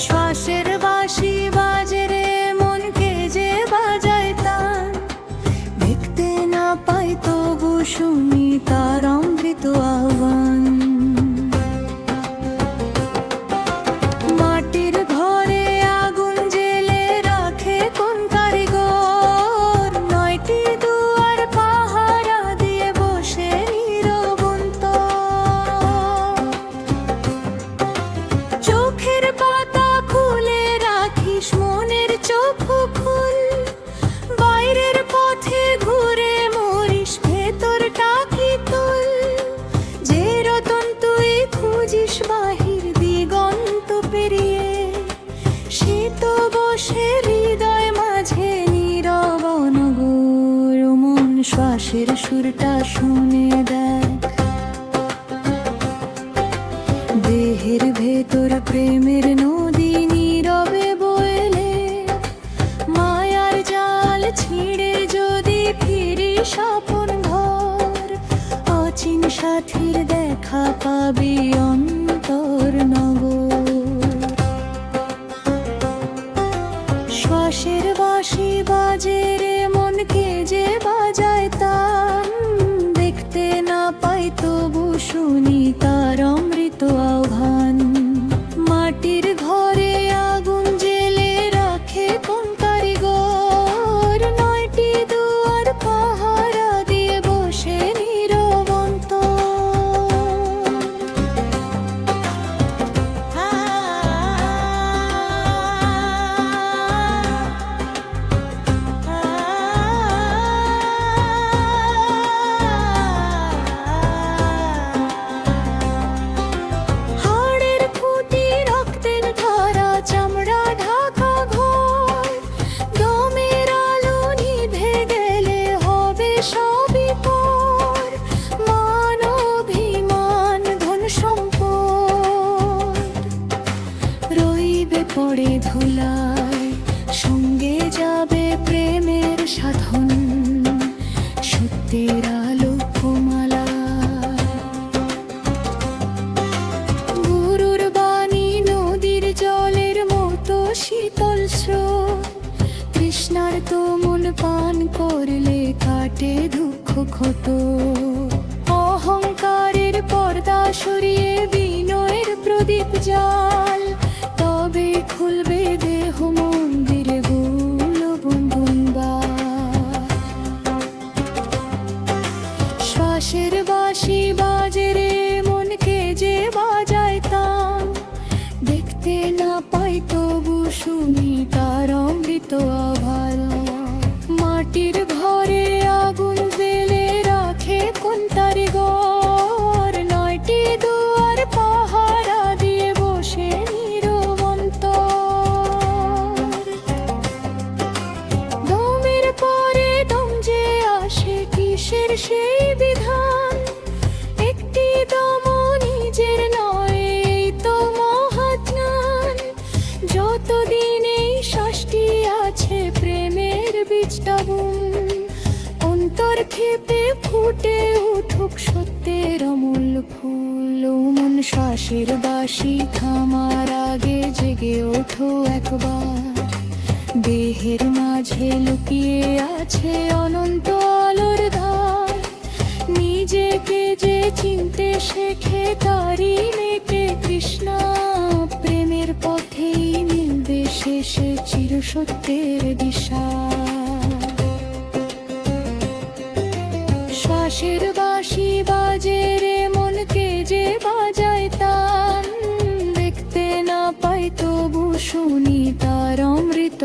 শ্বাসের বাঁশি বাজে রে মনকে যে বাজায় তান, দেখতে না পাই তবু শুনি তার অমৃত আহ্বান। মাটির ঘরে আগুন জেলে রাখে কোন কারিগর, 9টি দুয়ার পাহারা দিয়ে বসে নীরবন্ত। চোখের পাতা খুলে রাখিস মনের চোখ খুল, বাইরের পথে ঘুরে মরিস ভেতরটা কি তুল। যে রতন তুই খুঁজিস বাহির দিগন্ত পেরিয়ে, সে তো বসে হৃদয় মাঝে নীরব অনগর। মন শ্বাসের সুরটা শুনে দেখ, দেহের ভেতর প্রেমের নদী নীরবে বইলে। মায়ার জাল ছিঁড়ে যদি ফিরিস আপন ঘর, অচিন সাথীর দেখা পাবি অন্তর নগর। শ্বাসের বাঁশি বাজে রে মনকে যে বাজায় তান, দেখতে না পাই তবু শুনি তার অমৃত আহ্বান। মাটির ঘরে আগুন জেলে রাখে কোন কারিগর, 9টি দুয়ার পাহারা দিয়ে বসে নীরবন্ত। হাড়ের খুঁটি রক্তের ধারা চামড়া ঢাকা ঘর, দমের আলো নিভে গেলে হবে সবই পর। মান অভিমান ধন সম্পদ রইবে পড়ে ধুলায়, সঙ্গে যাবে প্রেমের সাধন সত্যের আলো কোমালা। গুরুর বাণী নদীর জলের মতো শীতল স্রোত, তৃষ্ণার তো মন পান করলে কাটে দুঃখ ক্ষত। অহংকারের পর্দা সরিয়ে বিনয়ের প্রদীপ জাল, তবে খুলবে দেহ মন্দির গুলো বুনবা। শ্বাসের বাঁশি বাজে রে মনকে যে বাজায় তান, দেখতে না পাই তবু শুনি তার অমৃত আভার। মাটির ঘরে আগুন জেলে রাখে কোন কারিগর, 9টি দুয়ার পাহারা দিয়ে বসে নীরবন্ত। দমের পরে দম যে আসে কিসের সেই বিধান, একটি দম নিজের নয় এই তো মহাজ্ঞান। যতদিন এই শ্বাসটি আছে প্রেমের বীজটা বুন, অন্তর ক্ষেপে ফুটে উঠুক সত্যের অমূল্য ফুল। ও মন শ্বাসের বাঁশি থামার আগে জেগে ওঠো একবার, দেহের মাঝে লুকিয়ে আছে অনন্ত আলোর ধার। নিজেকে যে চিনতে শেখে তারই মেটে তৃষ্ণা, প্রেমের পথেই মিলবে শেষে চিরসত্যের দিশা। শ্বাসের বাঁশি বাজে রে মনকে যে বাজায় তান, দেখতে না পাই তবু শুনি তার অমৃত